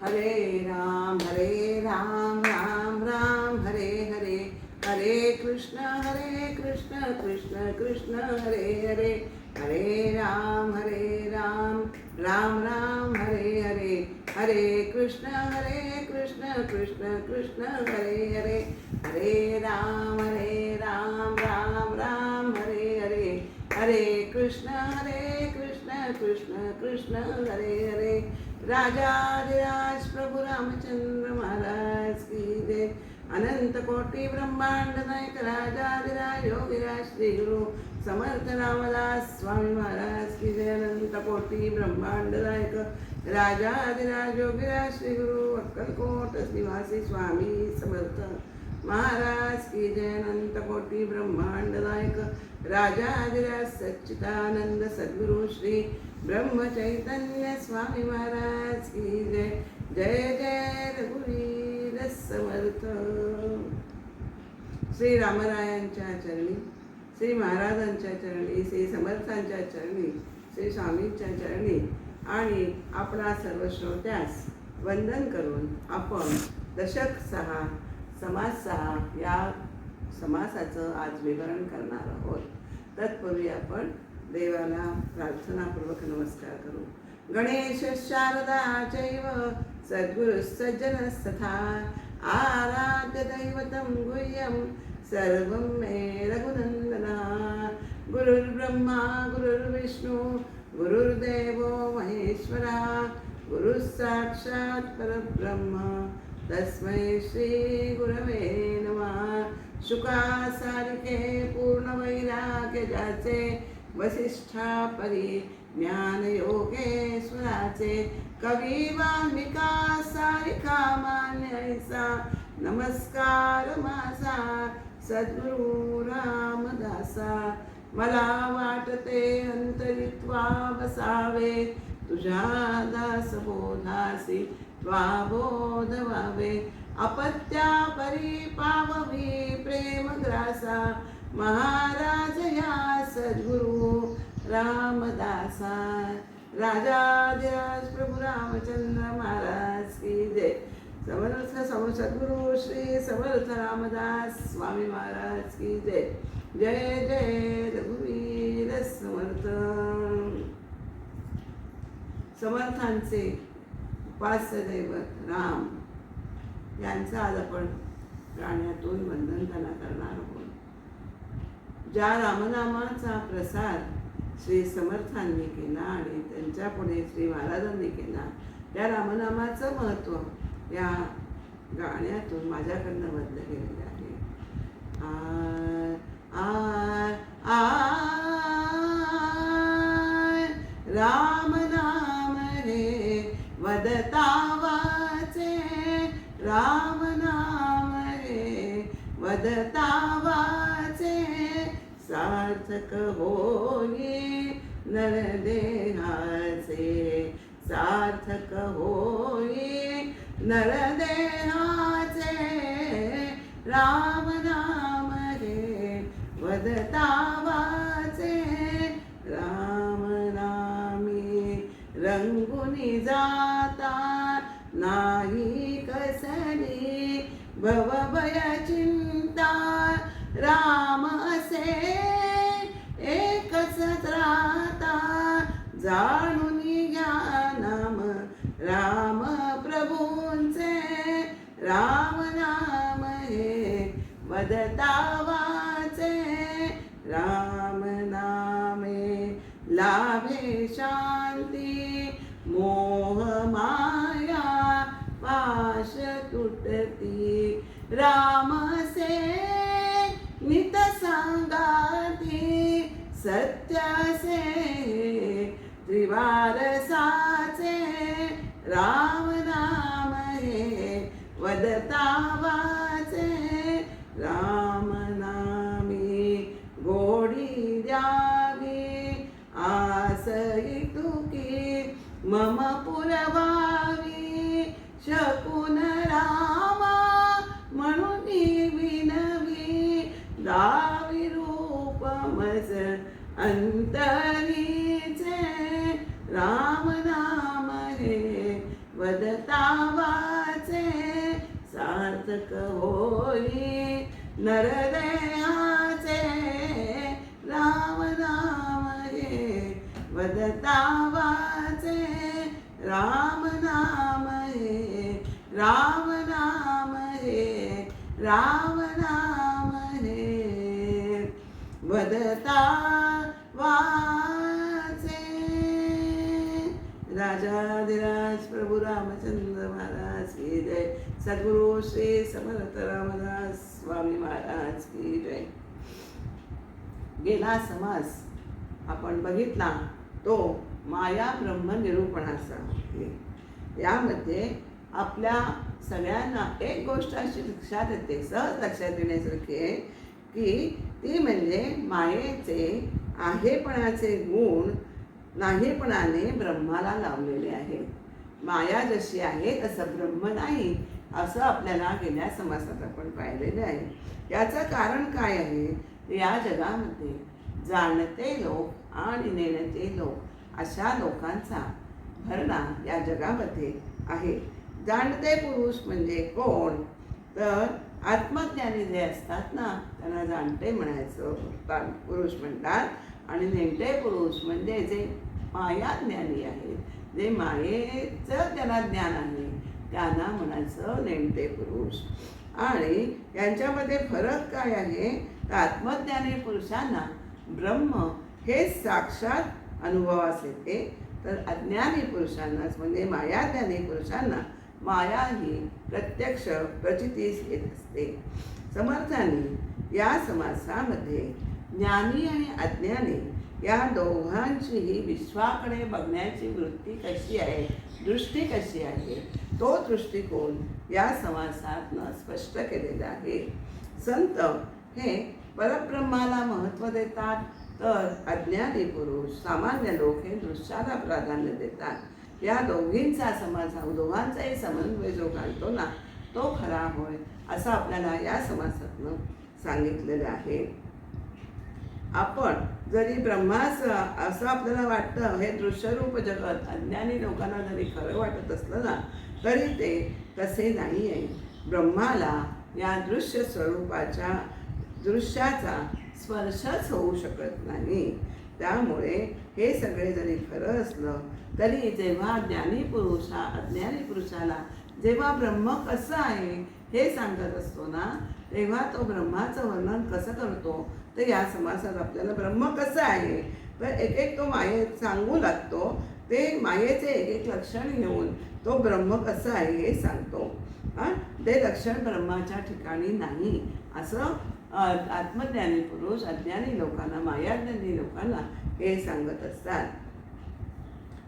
हरे राम राम राम हरे हरे, हरे कृष्ण कृष्ण कृष्ण हरे हरे, हरे राम राम राम हरे हरे, हरे कृष्ण कृष्ण कृष्ण हरे हरे, हरे राम राम राम हरे हरे, हरे कृष्ण कृष्ण कृष्ण हरे हरे। राजाधिराज प्रभु रामचंद्र महाराज की जय। अनंत कोटि ब्रह्मांड नायक राजाधिराज योगिराज श्री गुरु समर्थ रामदास स्वामी महाराज की जय। अनंत कोटि ब्रह्मांड नायक राजाधिराज योगिराज श्री गुरु अक्कलकोट निवासी स्वामी समर्थ महाराज की जय। अनंत कोटि ब्रह्मांड नायक राजाधिराज सच्चिदानंद सद्गुरु श्री ब्रह्म चैतन्य स्वामी महाराज की जय। जय जय रघुवीर समर्थ। श्री रामरायांच्या चरणी, श्री महाराजांच्या चरणी, श्री समर्थांच्या चरणी, श्री स्वामींच्या चरणी आणि आपणा सर्व श्रोत्यास वंदन करून आपण दशक 6 समास 6 या समासाचं आज विवरण करणार आहोत। तत्पूर्वी आपण देवाला प्रार्थनापूर्वक नमस्कार करू। गणेश शारदा चैव सद्गुरु सज्जनस्तथा आराध्य दैवतं गुह्यं सर्वं मे रघुनंदना। गुरुर्ब्रह्मा गुरुर्विष्णु गुरुर्देवो महेश्वरा, गुरुः साक्षात् परब्रह्म तस्मै श्री गुरवे नमः। शुकासारिके पूर्ण वैराग्य ज्याचे, वसिष्ठा परी ज्ञान योगेश्वराचे, कवी वाल्मिका सारिखा मान्य ऐसा, नमस्कार माझा सद्गुरु रामदासा। मला वाटते अंतरित्वा बसावे, तुझ्या दास बोधासी त्वाबोध व्हावे। अपत्या परी पाववी प्रेम ग्रासा, महाराज या सद्गुरु रामदासा। राजाधिराज प्रभु रामचंद्र महाराज की जय। समर्थ सद्गुरु श्री समर्थ रामदास स्वामी महाराज की जय। जय जय रघुवीर समर्थ। समर्थांचे उपास्य दैवत राम यांचं आज आपण गाण्यातून वंदन त्यांना करणार आहोत। ज्या रामनामाचा प्रसार श्री समर्थांनी केला आणि त्यांच्या पुढे श्री महाराजांनी केला, त्या रामनामाचं महत्त्व या गाण्यातून माझ्याकडनं बदल केलेलं आहे। राम नाम रे वदता वाचे, राम नाम रे वदता वाचे, सार्थक होई नरदेहाचे, सार्थक होई नरदेहाचे। राम नाम रे वदता वाचे, राम नामी रंगुनी जाता नाही कसली भवभय चिंता। राम असे एकच त्राता, जाणून घ्या नाम राम प्रभूंचे। राम नाम हे वदता वाचे, राम नामे लाभे शांती, मोह माया पाश तुटती। राम से नित सांगाती, सत्य से त्रिवार साचे। राम नाम हे वदता वाचे, राम नामी गोडी द्यावी, आस इतुकी मम पुरवावी। शकुन रामा म्हणून विनवी, दावी रूप मज अंतरीचे। राम नाम हे वदता वाचे सार्थक होई नरदेहाचे राम नाम हे वदता वाचे राम नाम हे राम नाम हे राम नाम हे वदता वाचे. राजाधिराज प्रभू रामचंद्र महाराज की जय. सद्गुरु श्री समर्थ रामदास स्वामी महाराज की जय. गेला समास आपण बघितला तो माया ब्रह्म निरूपणाचा आहे. यामध्ये आपल्या सगळ्यांना एक गोष्ट अशी लक्षात येते, सहज लक्षात येण्यासारखी आहे की ती म्हणजे मायेचे आहेपणाचे गुण नाहीपणाने ब्रह्माला लावलेले आहेत. माया जशी आहे तसं ब्रह्म नाही असं आपल्याला गेल्या समासात आपण पाहिलेलं आहे. याचं कारण काय आहे? या जगामध्ये जाणते लोक आणि नेणते लोक अशा लोकांचा भरणा या जगामध्ये आहे. जाणते पुरुष म्हणजे कोण? तर आत्मज्ञानी जे असतात ना त्यांना जाणते म्हणायचं पुरुष म्हणतात. आणि नेणते पुरुष म्हणजे जे मायाज्ञानी आहेत, जे मायेचं त्यांना ज्ञान आहे त्यांना म्हणायचं नेणते पुरुष. आणि यांच्यामध्ये फरक काय आहे? तर आत्मज्ञानी पुरुषांना ब्रह्म हे साक्षात अनुभवास येते, तर अज्ञानी पुरुषांनाच म्हणजे मायाज्ञानी पुरुषांना माया ही प्रत्यक्ष प्रचितीस येत असते. समर्थांनी या समासामध्ये ज्ञानी आणि अज्ञानी या दोघांचीही विश्वाकडे बघण्याची वृत्ती कशी आहे, दृष्टी कशी आहे, तो दृष्टिकोन या समासात स्पष्ट केलेला आहे. संत हे परब्रह्माला महत्त्व देतात, तर अज्ञानी पुरुष सामान्य लोक हे दृश्याला प्राधान्य देतात. या दोघींचा दोघांचाही समन्वय जो घालतो ना तो खरा होय असं आपल्याला या समासातनं सांगितलेलं आहे. आपण जरी ब्रह्माचं असं आपल्याला वाटतं हे दृश्यरूप जगत अज्ञानी लोकांना जरी खरं वाटत असलं ना तरी ते तसे नाही आहे. ब्रह्माला या दृश्य स्वरूपाच्या दृश्याचा स्पर्शच होऊ शकत नाही. त्यामुळे हे सगळे जरी खरं असलं तरी जेव्हा ज्ञानी पुरुष हा अज्ञानी पुरुषाला जेव्हा ब्रह्म कसं आहे हे सांगत असतो ना तेव्हा तो ब्रह्माचं वर्णन कसं करतो तर या समासात आपल्याला ब्रह्म कसं आहे तर एक एक तो मायेत सांगू लागतो. ते मायेचे एक एक लक्षण घेऊन तो ब्रह्म कसं आहे हे सांगतो. ते लक्षण ब्रह्माच्या ठिकाणी नाही असं आत्मज्ञानी पुरुष अज्ञानी लोकांना मायाज्ञानी लोकांना हे सांगत असतात.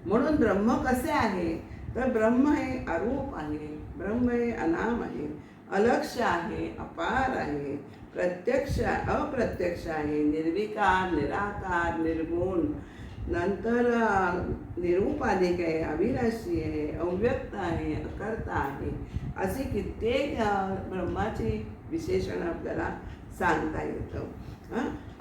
म्हणून ब्रह्म कसे आहे तर ब्रह्म हे अरूप आहे, ब्रह्म हे अनाम आहे, अलक्ष्य आहे, अपार आहे, प्रत्यक्ष अप्रत्यक्ष आहे, निर्विकार निराकार निर्गुण, नंतर निरुपाधिक आहे, अविनाशी आहे, अव्यक्त आहे, अकर्ता आहे, अशी कित्येक ब्रह्माची विशेषणं आपल्याला सांगता येतं.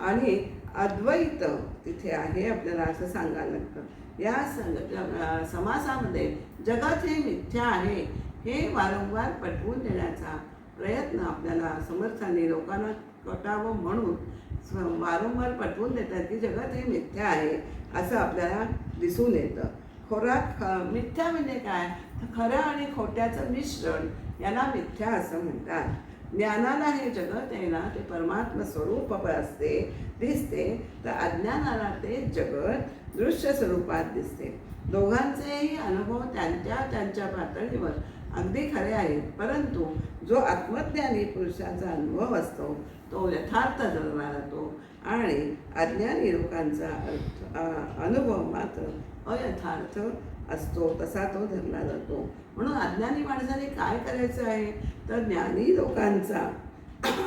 आणि अद्वैत तिथे आहे आपल्याला असं सांगायला लागतं. या समासामध्ये जगत हे मिथ्या आहे हे वारंवार पटवून देण्याचा प्रयत्न आपल्याला समर्थांनी लोकांना कटावं म्हणून वारंवार पटवून देतात की जगत हे मिथ्या आहे असं आपल्याला दिसून येतं. मिथ्या म्हणजे काय तर खरं आणि खोट्याचं मिश्रण याला मिथ्या असं म्हणतात. ज्ञानाला हे जगत आहे ना ते परमात्मा स्वरूप असते दिसते, तर अज्ञानाला ते जगत दृश्य स्वरूपात दिसते. दोघांचेही अनुभव त्यांच्या पातळीवर अगदी खरे आहेत, परंतु जो आत्मज्ञानी पुरुषाचा अनुभव असतो तो यथार्थ धरला जातो आणि अज्ञानी लोकांचा अनुभव मात्र अयथार्थ असतो, तसा तो धरला जातो. म्हणून अज्ञानी माणसाने काय करायचं आहे तर ज्ञानी लोकांचा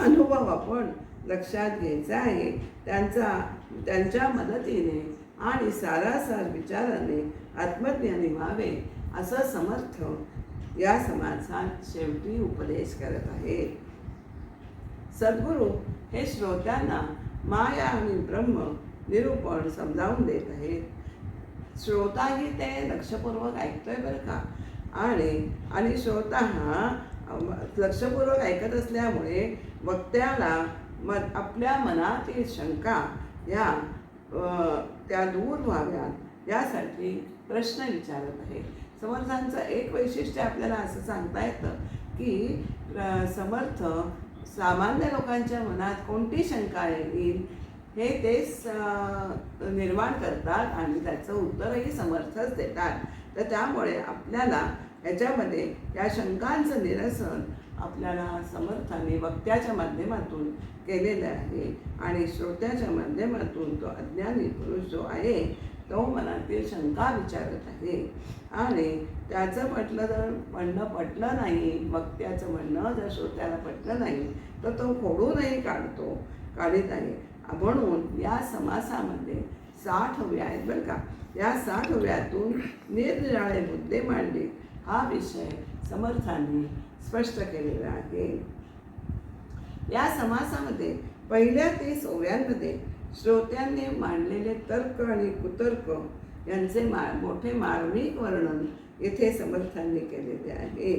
अनुभव आपण लक्षात घ्यायचा आहे, त्यांच्या मदतीने आणि सारासार विचाराने आत्मज्ञानी व्हावे असं समर्थ या समाजात शेवटी उपदेश करत आहेत. सद्गुरू हे श्रोत्यांना माया आणि ब्रह्म निरूपण समजावून देत आहेत. श्रोताही ते लक्षपूर्वक ऐकतोय बरं का. आणि श्रोता हा लक्षपूर्वक ऐकत असल्यामुळे वक्त्याला आपल्या मनातील शंका या त्या दूर व्हाव्यात यासाठी प्रश्न विचारत आहे. समर्थांचं एक वैशिष्ट्य आपल्याला असं सांगता येतं की समर्थ सामान्य लोकांच्या मनात कोणती शंका येईल हे तेच निर्माण करतात आणि त्याचं उत्तरही समर्थच देतात. तर त्यामुळे आपल्याला ह्याच्यामध्ये या शंकांचं निरसन आपल्याला समर्थाने वक्त्याच्या माध्यमातून केलेलं आहे आणि श्रोत्याच्या माध्यमातून तो अज्ञानी पुरुष जो आहे तो मनातील शंका विचारत आहे आणि त्याचं म्हणणं पटलं नाही, वक्त्याचं म्हणणं जर श्रोत्याला पटलं नाही तर तो फोडूनही काढीत आहे. म्हणून या समासामध्ये 60 ओव्या आहेत बरं का. या 60 ओव्यातून निरनिराळे मुद्दे मांडले हा विषय समर्थांनी स्पष्ट केलेला आहे. या समासामध्ये पहिल्या 30 ओव्यांमध्ये श्रोत्यांनी मांडलेले तर्क आणि कुतर्क यांचे मोठे मार्मिक वर्णन येथे समर्थांनी केलेले आहे.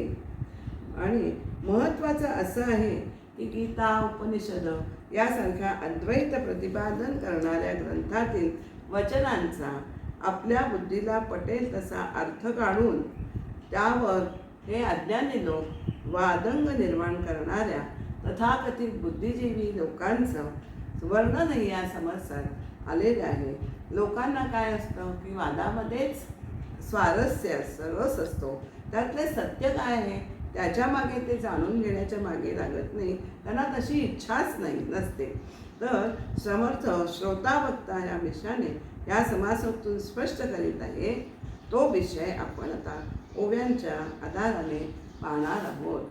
आणि महत्त्वाचं असं आहे की गीता, उपनिषद यासारख्या अद्वैत प्रतिपादन करणाऱ्या ग्रंथातील वचनांचा आपल्या बुद्धीला पटेल तसा अर्थ काढून त्यावर हे अज्ञानी लोक वादंग निर्माण करणाऱ्या तथाकथित बुद्धिजीवी लोकांचं वर्णनही या समासात आलेलं आहे. लोकांना काय असतं की वादामध्येच स्वारस्य रस असतो, त्यातले सत्य काय आहे त्याच्या मागे ते जाणून घेण्याच्या मागे लागत नाही, त्यांना तशी इच्छाच नसते. तर समर्थ श्रोता वक्ता या विषयाने या समासातून स्पष्ट करीत आहे. तो विषय आपण आता ओव्यांच्या आधाराने पाहणार आहोत.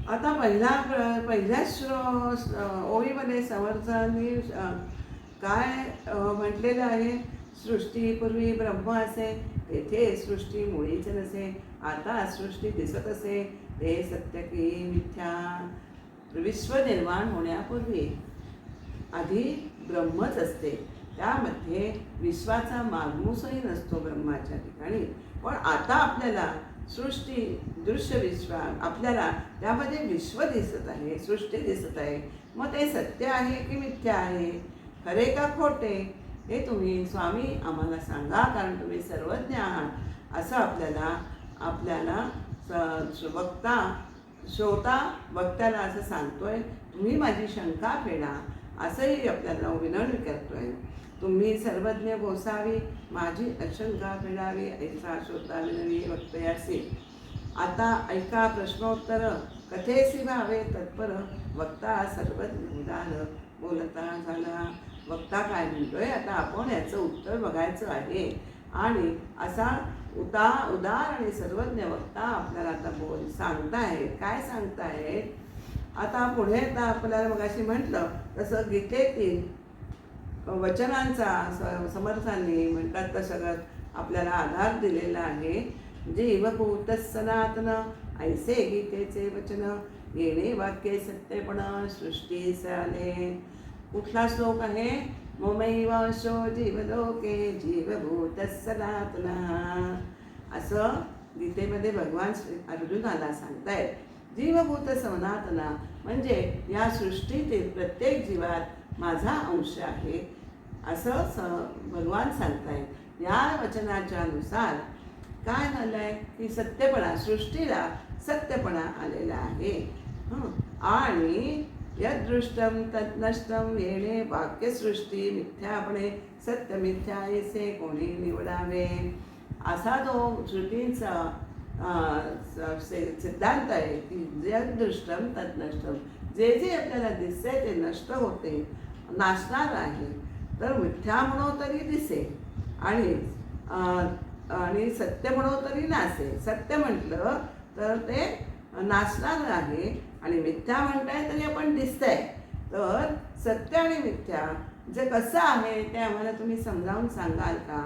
आता पहिल्याच ओळीमध्ये समर्थांनी काय म्हटलेलं आहे, सृष्टीपूर्वी ब्रह्म असे, तेथे सृष्टी मुळीच नसे, आता सृष्टी दिसत असे, ते सत्य की मिथ्या. विश्व निर्माण होण्यापूर्वी आधी ब्रह्मच असते, त्यामध्ये विश्वाचा मागमूसही नसतो ब्रह्माच्या ठिकाणी. पण आता आपल्याला सृष्टी दृश्य विश्व आपल्याला त्यामध्ये विश्व दिसत आहे, सृष्टी दिसत आहे. मग ते सत्य आहे की मिथ्या आहे, खरे का खोटे, हे तुम्ही स्वामी आम्हाला सांगा, कारण तुम्ही सर्वज्ञ आहात असं आपल्याला श्रोता वक्त्याला असं सांगतोय. तुम्ही माझी शंका फेडा असंही आपल्याला विनवणी करतोय. तुम्ही सर्वज्ञ गोसावी, माझी अशंका फेडावी, ऐसा श्रोता विनवी वक्तयासी. आता ऐका प्रश्नोत्तर, कथेसी भावे तत्पर, वक्ता सर्वज्ञ उदार बोलता झाला. वक्ता काय म्हणतोय आता आपण याचं उत्तर बघायचं आहे. आणि असा उदार आणि सर्वज्ञ वक्ता आपल्याला आता सांगतायत. काय सांगतायत आता पुढे? आता आपल्याला मगाशी म्हटलं तसं गीतेतील वचनांचा समर्थांनी म्हणतात तसं आपल्याला आधार दिलेला आहे. जीवभूत सनातन ऐसे गीतेचे वचन, येणे वाक्ये सत्यपण सृष्टीस आले. कुठला श्लोक आहे? ममैवांशो जीवलोके जीवभूत सनातन. असं गीतेमध्ये भगवान अर्जुनाला सांगतायत. जीवभूत सनातन म्हणजे या सृष्टीतील प्रत्येक जीवात माझा अंश आहे असं भगवान सांगतायत. या वचनाच्या नुसार काय झालंय की सत्यपणा, सृष्टीला सत्यपणा आलेला आहे. आणि यदृष्टम तद्नष्टम येणे वाक्यसृष्टी मिथ्यापणे सत्य मिथ्या ऐसे कोणी निवडावे. असा जो श्रुतींचा सिद्धांत आहे की यदृष्टम तद्नष्टम, जे जे आपल्याला दिसते ते नष्ट होते, नाशणार आहे. तर मिथ्या म्हणो तरी दिसे आणि सत्य म्हणो तरी नासे. सत्य म्हटलं तर ते नाशणार आहे आणि मिथ्या म्हणताय तरी आपण दिसतंय. तर सत्य आणि मिथ्या जे कसं आहे ते आम्हाला तुम्ही समजावून सांगाल का?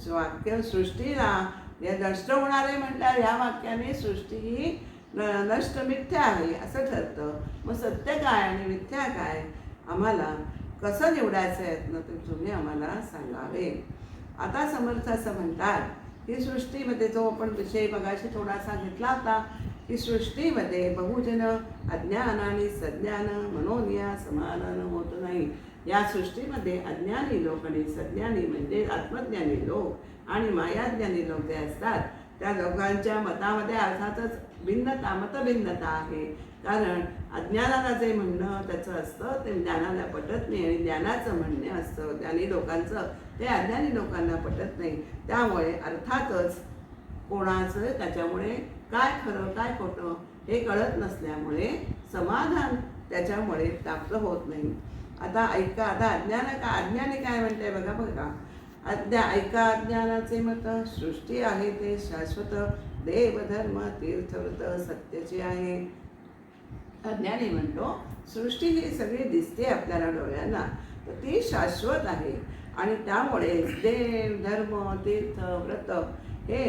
वाक्य सृष्टीला या नष्ट होणार आहे म्हटल्यावर ह्या वाक्याने सृष्टी ही नष्ट मिथ्या आहे असं ठरतं. मग सत्य काय आणि मिथ्या काय आम्हाला कसं निवडायचं यातनं ते तुम्ही आम्हाला सांगावे. आता समर्थ असं म्हणतात की सृष्टीमध्ये जो आपण विषय मगाशी थोडासा घेतला होता की सृष्टीमध्ये बहुजन अज्ञान आणि सज्ञान मनोनिया समाधान होत नाही. या सृष्टीमध्ये अज्ञानी लोक आणि सज्ञानी म्हणजे आत्मज्ञानी लोक आणि मायाज्ञानी लोक जे असतात त्या लोकांच्या मतामध्ये अर्थातच मतभिन्नता आहे. कारण अज्ञानाला जे म्हणणं त्याचं असतं ते ज्ञानाला पटत नाही आणि ज्ञानाचं म्हणणं असतं ज्ञानी लोकांचं ते अज्ञानी लोकांना पटत नाही. त्यामुळे अर्थातच कोणाचं त्याच्यामुळे काय खरं काय खोटं हे कळत नसल्यामुळे समाधान त्याच्यामुळे प्राप्त होत नाही. आता ऐका, आता अज्ञानी काय म्हणते बघा. ऐका अज्ञानाचे मत, सृष्टी आहे ते शाश्वत, देव धर्म तीर्थव्रत सत्यचे आहे. अज्ञानी म्हणतो सृष्टी ही सगळी दिसते आपल्याला डोळ्यांना, तर ती शाश्वत आहे आणि त्यामुळे देव धर्म तीर्थ व्रत हे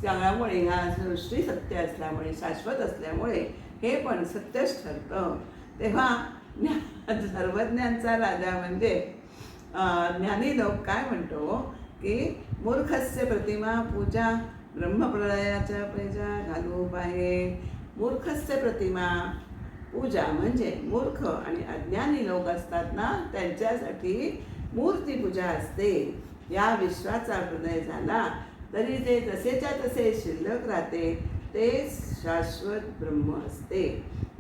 त्यामुळे ह्या सृष्टी सत्य असल्यामुळे शाश्वत असल्यामुळे हे पण सत्यच ठरतं. तेव्हा सर्वज्ञांचा राजा म्हणजे ज्ञानी लोक काय म्हणतो की मूर्खस्य प्रतिमा पूजा ब्रह्मप्रलयाच्या पैजा घालू पाहे. मूर्खस्य प्रतिमा पूजा म्हणजे मूर्ख आणि अज्ञानी लोक असतात ना त्यांच्यासाठी मूर्तीपूजा असते. या विश्वाचा हृदय झाला तरी ते तसेच्या तसे शिल्लक राहते, ते शाश्वत ब्रह्म असते.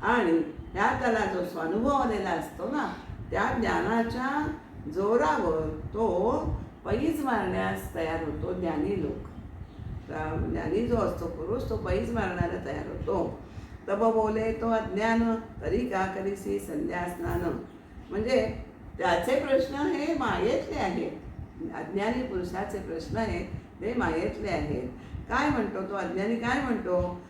आणि त्याला जो स्वानुभव आलेला असतो ना त्या ज्ञानाच्या जोरावर तो पैज मारण्यास तयार होतो. ज्ञानी लोक, ज्ञानी जो असतो पुरुष तो पैज मारण्याला तयार होतो. तब बोले तो अज्ञान तरी का करीसी संध्या स्नान. म्हणजे त्याचे प्रश्न हे मायेतले आहेत. अज्ञानी पुरुषाचे प्रश्न आहेत ते मायेतले आहेत. काय म्हणतो तो अज्ञानी, काय म्हणतो,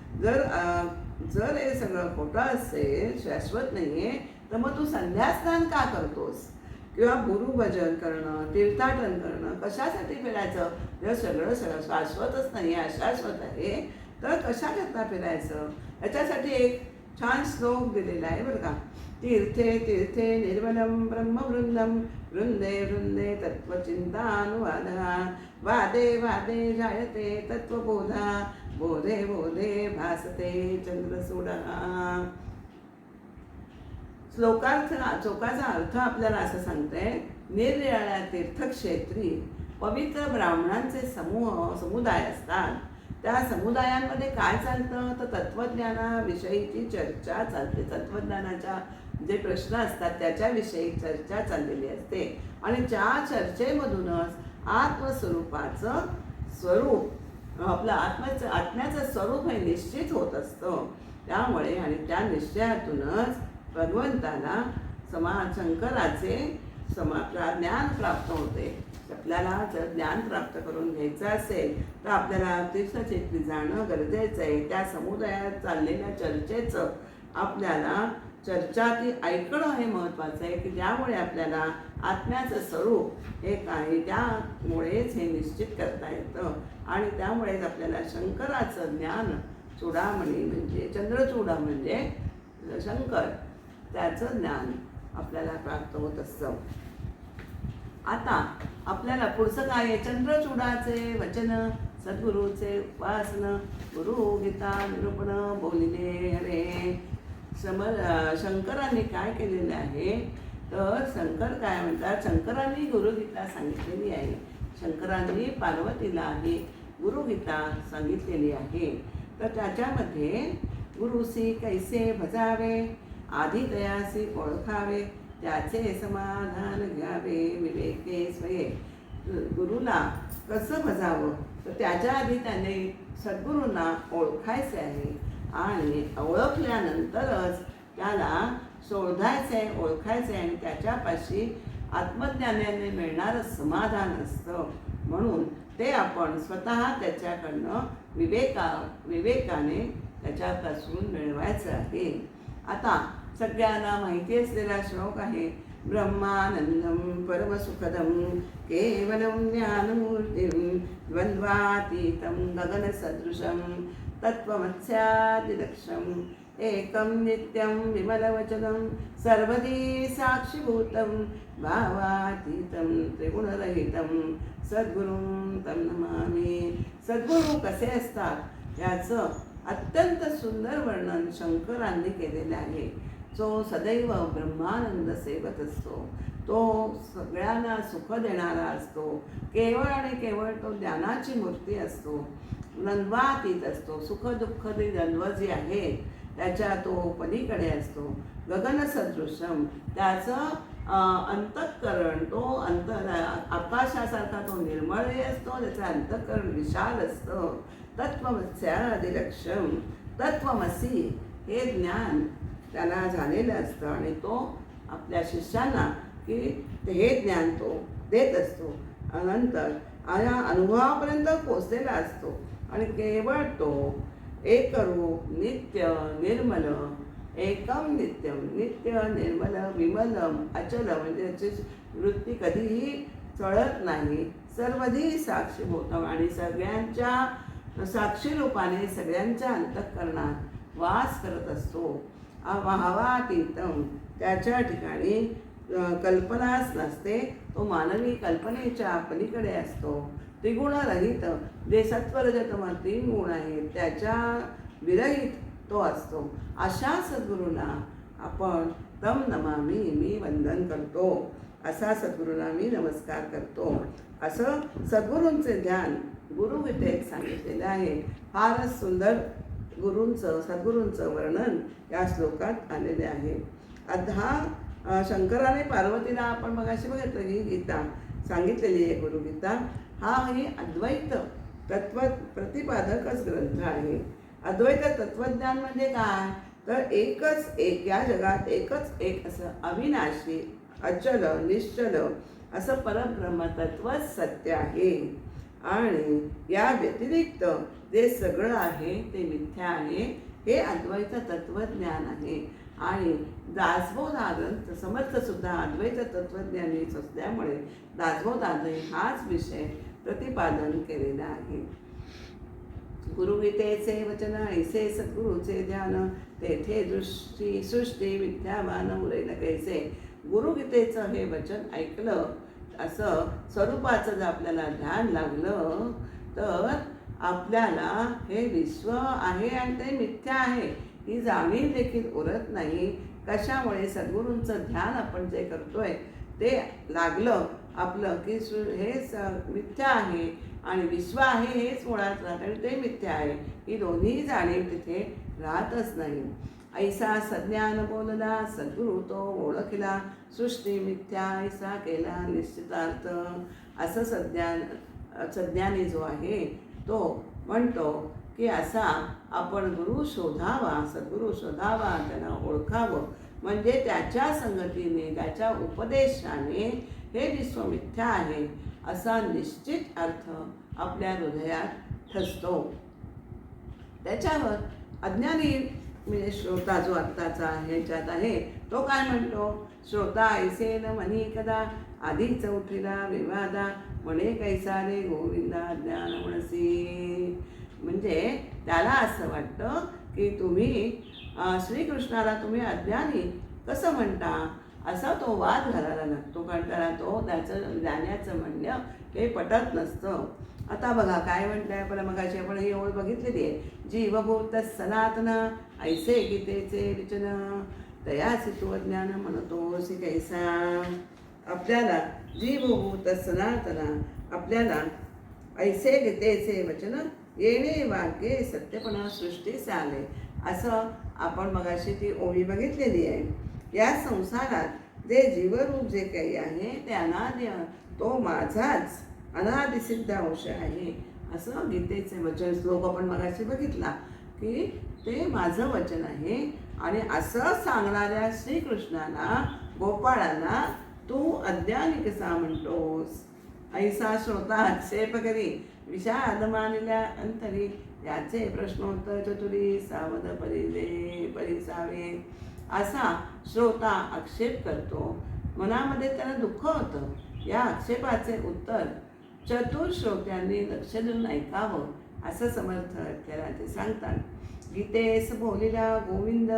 जर हे सगळं खोटं असेल, शाश्वत नाही आहे, तर मग तू संध्यास्नान का करतोस किंवा गुरुभजन करणं तीर्थाटन करणं कशासाठी फिरायचं. जर सगळं शाश्वतच नाही अशाश्वत आहे तर कशाकरता फिरायचं. याच्यासाठी एक छान श्लोक दिलेला आहे बरं का. तीर्थे तीर्थे निर्मलम ब्रह्मवृंदम वृंदे वृंदे तत्वचिंतानुवादः वादे वादे जायते तत्वबोधा बोधे बोधे भासते चंद्रसूडः. श्लोकाचा अर्थ आपल्याला असं सांगतंय, निरनिराळ्या तीर्थक्षेत्री पवित्र ब्राह्मणांचे समुदाय असतात. त्या समुदायांमध्ये काय चालतं तर तत्वज्ञानाविषयीची चर्चा चालते. तत्वज्ञानाच्या जे प्रश्न असतात त्याच्याविषयी चर्चा चाललेली असते आणि त्या चर्चेमधूनच आत्मस्वरूपाचं स्वरूप आपलं आत्म्याचं स्वरूप हे निश्चित होत असतं. त्यामुळे आणि त्या निश्चयातूनच भगवंताला शंकराचे ज्ञान प्राप्त होते. आपल्याला जर ज्ञान प्राप्त करून घ्यायचं असेल तर आपल्याला तीर्थक्षेत्री जाणं गरजेचं आहे. त्या समुदायात चाललेल्या चर्चेचं आपल्याला चर्चा ती ऐकणं हे महत्त्वाचं आहे की ज्यामुळे आपल्याला आत्म्याचं स्वरूप हे काय त्यामुळेच हे निश्चित करता येतं. आणि त्यामुळेच आपल्याला शंकराचं ज्ञान चूडामणी म्हणजे चंद्रचूडा म्हणजे शंकर त्याचं ज्ञान आपल्याला प्राप्त होत असतं. आता आपल्याला पुढचं काय आहे, चंद्रचूडाचे वचन सद्गुरूचे उपासन गुरु गीता निरूपण बोलिले हरे. शंकरांनी काय केलेलं आहे तर शंकर काय म्हणतात, शंकरांनी गुरुगीता सांगितलेली आहे. शंकरांनी पार्वतीला ही गुरुगीता सांगितलेली आहे. तर त्याच्यामध्ये गुरुसी कैसे भजावे आधी दयासी ओळखावे त्याचे समाधान घ्यावे विवेके स्वये. गुरुला कसं भजावं तर त्याच्या आधी त्याने सद्गुरूंना ओळखायचे आहे आणि ओळखल्यानंतरच त्याला शोधायचं आहे ओळखायचं आहे आणि त्याच्यापाशी आत्मज्ञानाने मिळणारं समाधान असतं. म्हणून ते आपण स्वतः त्याच्याकडनं विवेकाने त्याच्यापासून मिळवायचं आहे. आता सगळ्यांना माहिती असलेला श्लोक आहे, ब्रह्मानंदम परमसुखदम केवलम ज्ञानमूर्तिम द्वंद्वातीतं गगनसदृशं तत्त्वमस्यादिलक्ष्यं एकं नित्यं विमलवचनं सर्वदी साक्षीभूतं भावातीतं त्रिगुणरहितं सद्गुरुं तं नमामि. सद्गुरू कसे असतात याचं अत्यंत सुंदर वर्णन शंकरांनी केलेले आहे. जो सदैव ब्रह्मानंद सेवत असतो, तो सगळ्यांना सुख देणारा असतो, केवळ आणि केवळ तो ज्ञानाची मूर्ती असतो, द्वंद्वातीत असतो. सुख दुःख द्वंद्व जे आहे त्याच्या तो पलीकडे असतो. गगनसदृशम त्याचं अंतःकरण, तो आकाशासारखा तो निर्मळही असतो, त्याचं अंतःकरण विशाल असतं. तत्त्वमस्यादिलक्ष्यम तत्त्वमसी हे ज्ञान त्याला झालेलं असतं आणि तो आपल्या शिष्यांना की हे ज्ञान तो देत असतो. नंतर या अनुभवापर्यंत पोचलेला असतो आणि केवळ तो एकरूप नित्य निर्मल, एकम नित्यम नित्य निर्मल विमलम अचल, म्हणजे त्याची वृत्ती कधीही चळत नाही. सर्वधी साक्षीभूतम आणि सगळ्यांच्या साक्षी रूपाने सगळ्यांच्या अंतःकरणात वास करत असतो. भावातीतम त्याच्या ठिकाणी कल्पनाच नसते, तो मानवी कल्पनेच्या पलीकडे असतो. त्रिगुणरहित जे सत्वरजतम 3 गुण आहेत त्याच्या विरहित तो असतो. अशा सद्गुरूंना आपण तम नमामि मी वंदन करतो, असा सद्गुरूंना मी नमस्कार करतो. असं सद्गुरूंचे ध्यान गुरुगीतेत सांगितलेलं आहे. फारच सुंदर सद्गुरूंचं वर्णन या श्लोकात आलेले आहे. हा शंकराने पार्वतीला आपण मगाशी बघितलं ही गीता सांगितलेली आहे गुरुगीता. ही अद्वैत तत्व प्रतिपादकच ग्रंथ आहे. अद्वैत तत्वज्ञान म्हणजे काय, तर एकच एक, या जगात एकच एक असं अविनाशी अचल निश्चल असं परब्रह्म तत्वच सत्य आहे आणि या व्यतिरिक्त जे सगळं आहे ते मिथ्या आहे. हे अद्वैत तत्वज्ञान आहे. आणि दासबोध हा ग्रंथ समर्थसुद्धा अद्वैत तत्वज्ञानीच असल्यामुळे दासबोधाने हाच विषय प्रतिपादन केलेला आहे. गुरुगीतेचे वचन ऐसे सद्गुरूचे ध्यान तेथे सृष्टी विद्यावान उरेल कैसे. गुरुगीतेचं हे वचन ऐकलं, असं स्वरूपाचं जर आपल्याला ध्यान लागलं तर आपल्याला हे विश्व आहे आणि ते मिथ्या आहे ही जाणीव देखील उरत नाही. कशामुळे सद्गुरूंचं ध्यान आपण जे करतोय ते लागलं आपलं की हे मिथ्या आहे आणि विश्व आहे हेच मुळात राहत आणि ते मिथ्या आहे, ही दोन्ही जाणीव तिथे राहतच नाही. ऐसा सज्ञान बोलला सद्गुरू तो ओळखला, सृष्टी मिथ्या ऐसा केला निश्चितार्थ. असं सज्ञानी जो आहे तो म्हणतो की असा आपण गुरु शोधावा, सद्गुरू शोधावा, त्यांना ओळखावं, म्हणजे त्याच्या संगतीने त्याच्या उपदेशाने हे विश्व मिथ्या आहे असा निश्चित अर्थ आपल्या हृदयात ठसतो. त्याच्यावर अज्ञानी म्हणजे श्रोता जो आत्ताचा ह्याच्यात आहे तो काय म्हणतो, श्रोता ऐसे न म्हणी कदा आधीच उठिला विवादा म्हणे कैसा रे गोविंदा ज्ञान म्हणसी. म्हणजे त्याला असं वाटतं की तुम्ही श्रीकृष्णाला तुम्ही अज्ञानी कसं म्हणता, असा तो वाद घालायला लागतो. कारण त्याला तो त्याचं जाण्याचं म्हणणं हे पटत नसतं. आता बघा काय म्हटलंय आपण मगाशी, आपण ही ओळ बघितलेली आहे. जीवभूत सनातन ऐसे गीतेचे विचन तयासी तू अज्ञान म्हणतोसी कैसा. आपल्याला जीवभूत सनातन आपल्याला ऐसे गीतेचे वचन येणे वाक्ये सत्यपणा सृष्टीस आले, असं आपण मगाशी ती ओवी बघितलेली आहे. या संसारात जे जीवरूप जे काही आहे ते अनादि, तो माझाच अनादिसिद्ध अंश आहे असं गीतेचे वचन श्लोक आपण मगाशी बघितला की ते माझं वचन आहे. आणि असं सांगणाऱ्या श्रीकृष्णाला गोपाळाला तू अज्ञानी कसा म्हणतोस. ऐसा श्रोता आक्षेप करी विषाद मानिल्या अंतरी याचे प्रश्नोत्तर चतुरी सावध परिसावे. असा श्रोता आक्षेप करतो, मनामध्ये त्याला दुःख होतं. या आक्षेपाचे उत्तर चतुर श्रोत्यांनी लक्ष देऊन ऐकावं असं समर्थ आपल्याला ते सांगतात. गीतेस बोलिला गोविंद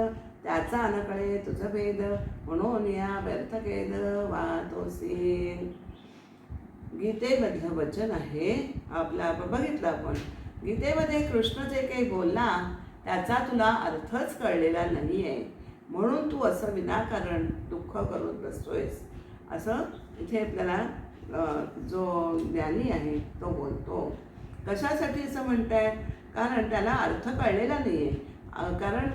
त्याचा नकळे तुझ भेद, म्हणून या व्यर्थ खेद वाहतोसी. गीतेमधलं वचन आहे आपण बघितलं. आपण गीतेमध्ये कृष्ण जे काही बोलला त्याचा तुला अर्थच कळलेला नाही आहे, म्हणून तू असं विनाकारण दुःख करून बसतोयस, असं इथे आपल्याला जो ज्ञानी आहे तो बोलतो. कशासाठी असं म्हणताय? कारण त्याला अर्थ कळलेला नाही आहे. कारण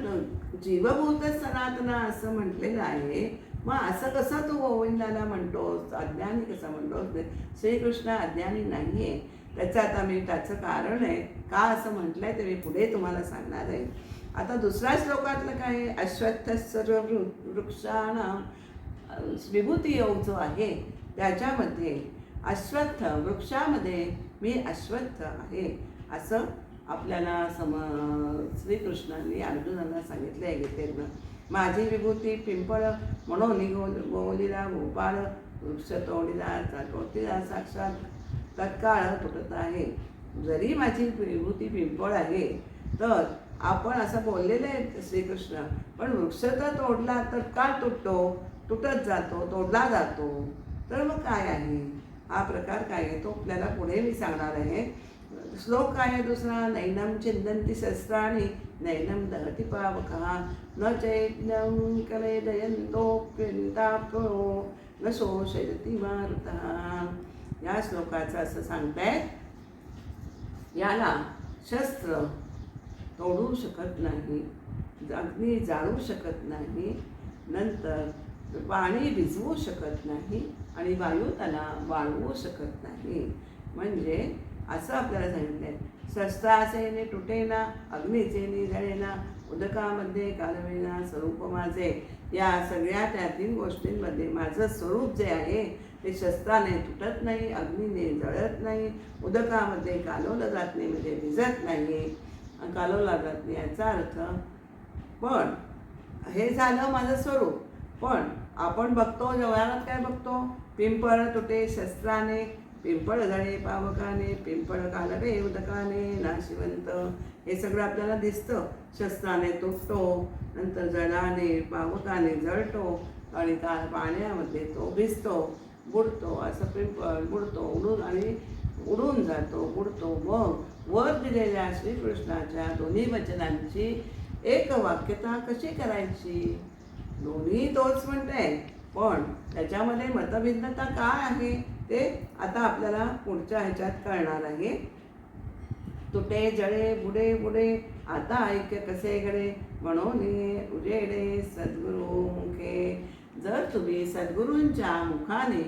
जीवभूत सनातन असं म्हटलेलं आहे. मग असं कसं तू गोविंदाला म्हणतोस, अज्ञानी कसं म्हणतोस? श्रीकृष्ण अज्ञानी नाही आहे. त्याचं कारण आहे का असं म्हटलंय ते मी पुढे तुम्हाला सांगणार आहे. आता दुसऱ्या श्लोकातलं काय आहे? अश्वत्थ सर्व वृक्षाणां विभूती योग जो आहे त्याच्यामध्ये अश्वत्थ वृक्षामध्ये मी अश्वत्थ आहे असं आपल्याला श्रीकृष्णांनी अर्जुनांना सांगितलं आहे गीतेतनं. माझी विभूती पिंपळ म्हणून गोलिला गोपाळ, वृक्ष तोडीला तोडीला साक्षात तत्काळ तुटत आहे. जरी माझी विभूती पिंपळ आहे तर आपण असं बोललेलं आहे श्रीकृष्ण, पण वृक्ष तर तोडला तत्काळ तुटतो, तुटत जातो, तोडला जातो. तर मग काय आहे हा प्रकार? काय आहे तो आपल्याला पुढे मी सांगणार आहे. श्लोक काय आहे दुसरा? नैनम चिंदन्ति शस्त्राणि नैनम दहति पावकः न चैतन्यं कलेदयन्तोऽप्यन्तापो न शोषयति मारुतः. या श्लोकाचं असं सांगतायत, याला शस्त्र तोडू शकत नाही, अग्नी जाळू शकत नाही, नंतर पाणी भिजवू शकत नाही आणि वायू त्याला वाळवू शकत नाही. म्हणजे असं आपल्याला सांगितलं आहे, शस्त्रासेने तुटेना, अग्नीचेने जळेना, उदकामध्ये कालवेना स्वरूप माझे. या सगळ्या त्या 3 गोष्टींमध्ये माझं स्वरूप जे आहे ते शस्त्राने तुटत नाही, अग्नीने जळत नाही, उदकामध्ये कालवलं जात नाही, म्हणजे भिजत नाही, कालवला जात नाही. याचा अर्थ पण हे झालं माझं स्वरूप. पण आपण बघतो व्यवहारात काय बघतो? पिंपळ तुटे शस्त्राने, पिंपळ जळे पावकाने, पिंपळ कालवे उदकाने, नाशिवंत. हे सगळं आपल्याला दिसतं. शस्त्राने तुटतो, नंतर जळाने पावकाने जळतो आणि पाण्यामध्ये तो भिजतो, बुडतो. असं पिंपळ बुडतो, उडून जातो, बुडतो. मग वर दिलेल्या श्रीकृष्णाच्या दोन्ही वचनांची एक वाक्यता कशी करायची? दोन्ही तोच म्हणताय, पण त्याच्यामध्ये मतभिन्नता काय आहे ते आता आपल्याला पुढच्या ह्याच्यात कळणार आहे. तुटे जळे बुडे बुडे आता ऐक्य कसे घडे, म्हणून उजेडे सद्गुरू मुखे. जर तुम्ही सद्गुरूंच्या मुखाने,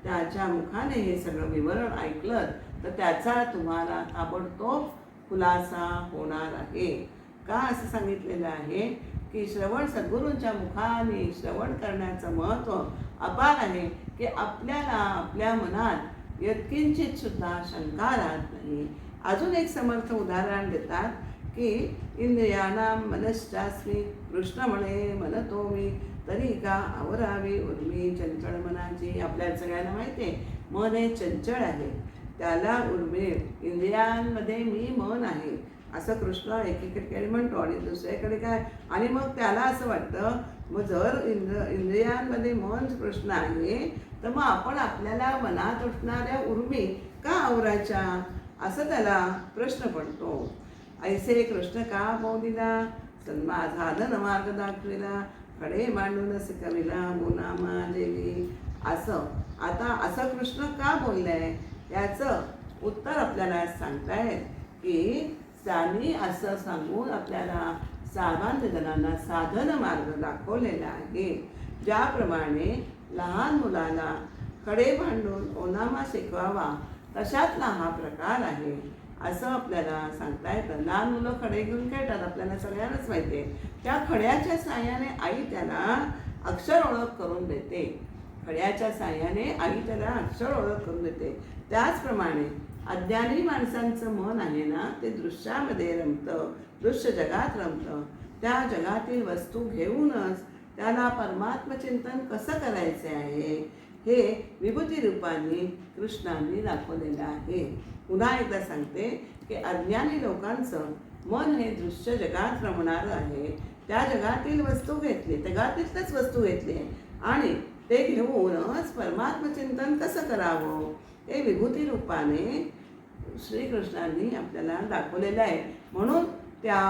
त्याच्या मुखाने हे सगळं विवरण ऐकलं तर त्याचा तुम्हाला ताबडतोब खुलासा होणार आहे. का असं सांगितलेलं आहे की सद्गुरूंच्या मुखाने श्रवण करण्याचं महत्त्व अपार आहे, की आपल्याला आपल्या मनात यत्किंचित सुद्धा शंका राहत नाही. अजून एक समर्थ उदाहरण देतात की इंद्रियाणां मनश्चास्मी, कृष्ण म्हणे म्हणतो मी, तरी का आवरावी उर्मी चंचळ मनाची. आपल्याला सगळ्यांना माहिती आहे मन हे चंचळ आहे, त्याला उर्मी, इंद्रियांमध्ये मी मन आहे असं कृष्ण एकीकडे म्हणतो आणि दुसऱ्याकडे काय. आणि मग त्याला असं वाटतं मग जर इंद्रियांमध्ये मन कृष्ण आहे तर मग आपण आपल्याला मनात उठणाऱ्या उर्मी का आवरायच्या, असं त्याला प्रश्न पडतो. ऐसे कृष्ण का बोलिला, साधन मार्ग दाखविला, खडे मांडून शिकविला मुनामा देवी. आता असं कृष्ण का बोललंय याचं उत्तर आपल्याला सांगतायत की त्यांनी असं सांगून आपल्याला सामान्य जणांना साधन मार्ग दाखवलेला आहे. ज्याप्रमाणे लहान मुलाला खडे भांडून ओनामा शिकवावा तशातला हा प्रकार आहे असं आपल्याला सांगता येतं. लहान मुलं खडे घेऊन खेळतात, आपल्याला सगळ्यांनाच माहिती आहे. त्या खड्याच्या साह्याने आई त्याला अक्षर ओळख करून देते. खड्याच्या साह्याने आई त्याला अक्षर ओळख करून देते. त्याचप्रमाणे अज्ञानी माणसांचं मन आहे ना, ते दृश्यामध्ये रमतं, दृश्य जगात रमतं. त्या जगातील वस्तू घेऊनच त्याला परमात्मचिंतन कसं करायचे आहे हे विभूती रूपाने कृष्णांनी दाखवलेलं आहे. पुन्हा एकदा सांगते की अज्ञानी लोकांचं मन हे दृश्य जगात रमणारं आहे. त्या जगातील वस्तू घेतली, जगातीलच वस्तू घेतली आणि ते घेऊनच परमात्मचिंतन कसं करावं हे विभूती रूपाने श्रीकृष्णांनी आपल्याला दाखवलेलं आहे. म्हणून त्या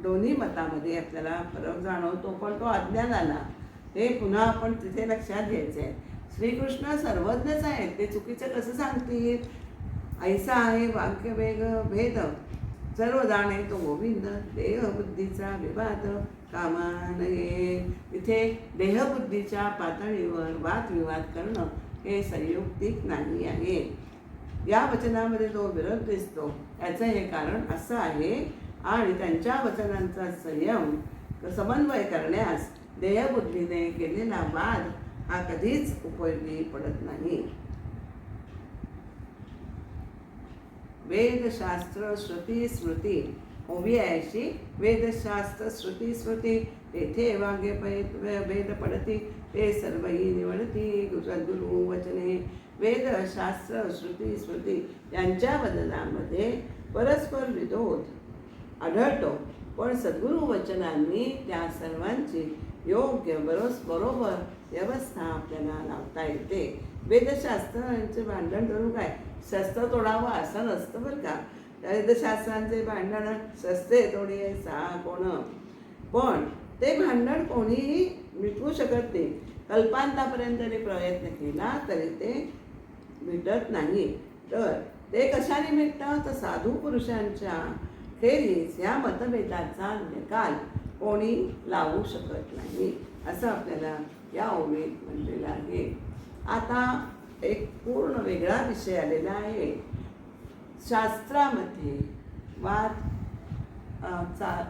दोन्ही मतामध्ये आपल्याला फरक जाणवतो, पण तो अज्ञानाला हे पुन्हा आपण तिथे लक्षात घ्यायचं आहे. श्रीकृष्ण सर्वज्ञच आहेत, ते चुकीचं कसं सांगतील. ऐसा आहे वाक्यवेग भेद सर्व जाणे तो गोविंद, देहबुद्धीचा विवाद कामा नये. इथे देहबुद्धीच्या पातळीवर वादविवाद करणं हे संयुक्तिक नाही आहे. या वचनामध्ये जो विरोध दिसतो याचं हे कारण असं आहे आणि त्यांच्या वचनांचा समन्वय करण्यास देहबुद्धीने केलेला वाद हा कधीच उपयोगी पडत नाही. वेदशास्त्र श्रुती स्मृती उभी आहे. वेदशास्त्र श्रुती स्मृती तेथे वाग्य भेद पडती, ते सर्वही निवडती सद्गुरु वचने. वेदशास्त्र श्रुती स्मृती यांच्या बदलामध्ये परस्पर विरोध आढळतो, पण सद्गुरु वचनांनी त्या सर्वांची योग्य बरोबर व्यवस्था आपल्याला लावता येते. वेदशास्त्रांचे भांडण करून काय शस्त्र तोडावं असं नसतं बरं का. वेदशास्त्रांचे भांडण शस्त्रे तोडी सहा कोण, पण ते भांडण कोणीही मिटवू शकत नाही. कल्पांतापर्यंत जरी प्रयत्न केला तरी ते मिटत नाही. तर ते कशाने मिटतं, तर साधू पुरुषांच्या खेरीज या मतभेदाचा निकाल कोणी लावू शकत नाही असं आपल्याला या ओळीत म्हणलेलं आहे. आता एक पूर्ण वेगळा विषय आलेला आहे. शास्त्रामध्ये वाद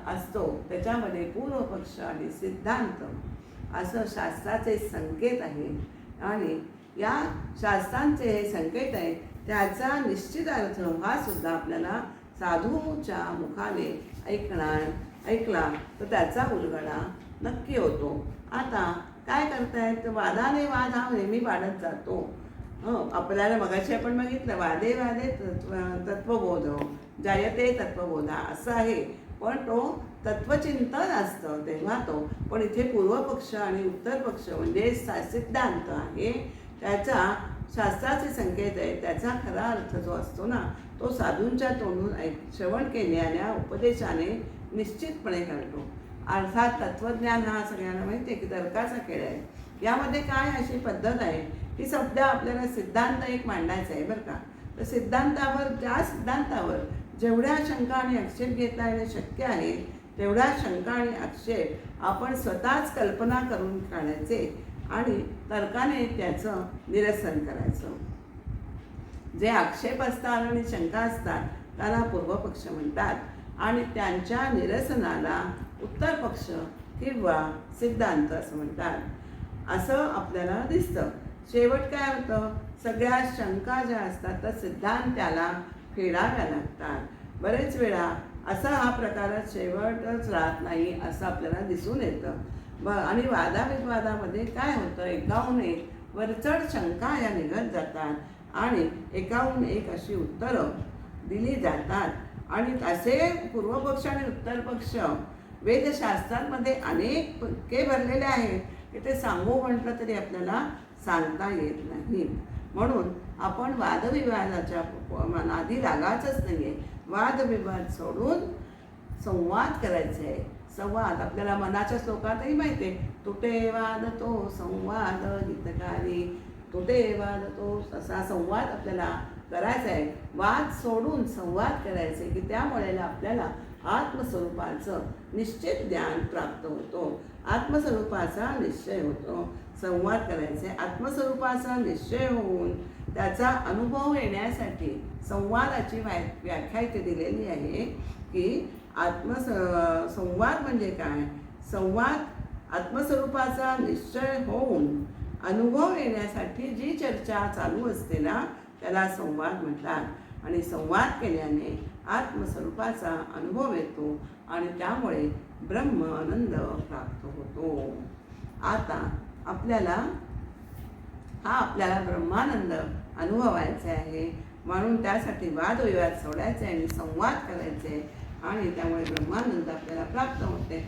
असतो, त्याच्यामध्ये पूर्वपक्ष आणि सिद्धांत असं शास्त्राचे संकेत आहे आणि या शास्त्रांचे हे संकेत आहे त्याचा निश्चित अर्थ हा सुद्धा आपल्याला साधूच्या मुखाने ऐकला तर त्याचा उलगडा नक्की होतो. आता काय करतायत, वादाने वाद हा नेहमी वाढत जातो. आपल्याला मगाशी आपण बघितलं वादे वादे तत्वबोध जायते तत्वबोधा असं आहे, पण तो तत्वचिंतन असतं तेव्हा तो. पण इथे पूर्वपक्ष आणि उत्तर पक्ष म्हणजे सिद्धांत आहे, त्याचा शास्त्राचे संकेत आहे, त्याचा खरा अर्थ जो असतो ना तो साधूंच्या तोंडून श्रवण केलेल्या उपदेशाने निश्चितपणे कळतो. अर्थात तत्वज्ञान हा सगळ्यांना माहिती आहे की तर्काचा खेळ आहे. यामध्ये काय अशी पद्धत आहे की सध्या आपल्याला सिद्धांत एक मांडायचा आहे बरं का. तर ज्या सिद्धांतावर जेवढ्या शंका आणि आक्षेप घेता येणं शक्य आहे तेवढ्या शंका आणि आक्षेप आपण स्वतःच कल्पना करून काढायचे आणि तर्काने त्याचं निरसन करायचं. जे आक्षेप असतात आणि शंका असतात त्याला पूर्वपक्ष म्हणतात आणि त्यांच्या निरसनाला उत्तर पक्ष किंवा सिद्धांत असं म्हणतात. असं आपल्याला दिसतं. शेवट काय होतं, सगळ्या शंका ज्या असतात त्या सिद्धांताला फेडाव्या लागतात. बरेच वेळा असा हा प्रकार शेवटच राहत नाही असं आपल्याला दिसून येतं. आणि वादाविवादामध्ये काय होतं, एकाहून एक वरचढ शंका या निघत जातात आणि एकाहून एक अशी उत्तरं दिली जातात आणि असे पूर्वपक्ष आणि उत्तर पक्ष वेदशास्त्रांमध्ये अनेक पक्के भरलेले आहेत की ते सांगू म्हटलं तरी आपल्याला सांगता येत नाही. म्हणून आपण वादविवादाच्या नादी लागायचंच नाही आहे. वादविवाद सोडून संवाद करायचे आहे. संवाद आपल्याला मनाच्या श्लोकातही माहिती आहे, तुटे वाद तो संवाद हितकारी, तुटे वाद तो असा संवाद आपल्याला करायचा आहे. वाद सोडून संवाद करायचे की त्यामुळे आपल्याला आत्मस्वरूपाचं निश्चित ज्ञान प्राप्त होतो, आत्मस्वरूपाचा निश्चय होतो. संवाद करायचे, आत्मस्वरूपाचा निश्चय होऊन त्याचा अनुभव येण्यासाठी संवादाची व्याख्या इथे दिलेली आहे की संवाद म्हणजे काय, संवाद आत्मस्वरूपाचा निश्चय होऊन अनुभव येण्यासाठी जी चर्चा चालू असते ना त्याला संवाद म्हणतात आणि संवाद केल्याने आत्मस्वरूपाचा अनुभव येतो आणि त्यामुळे ब्रह्म आनंद प्राप्त होतो. आता आपल्याला हा आपल्याला ब्रह्मानंद अनुभवायचा आहे. म्हणून त्यासाठी वादविवाद सोडायचे आणि संवाद करायचे आणि त्यामुळे ब्रह्मानंद आपल्याला प्राप्त होते.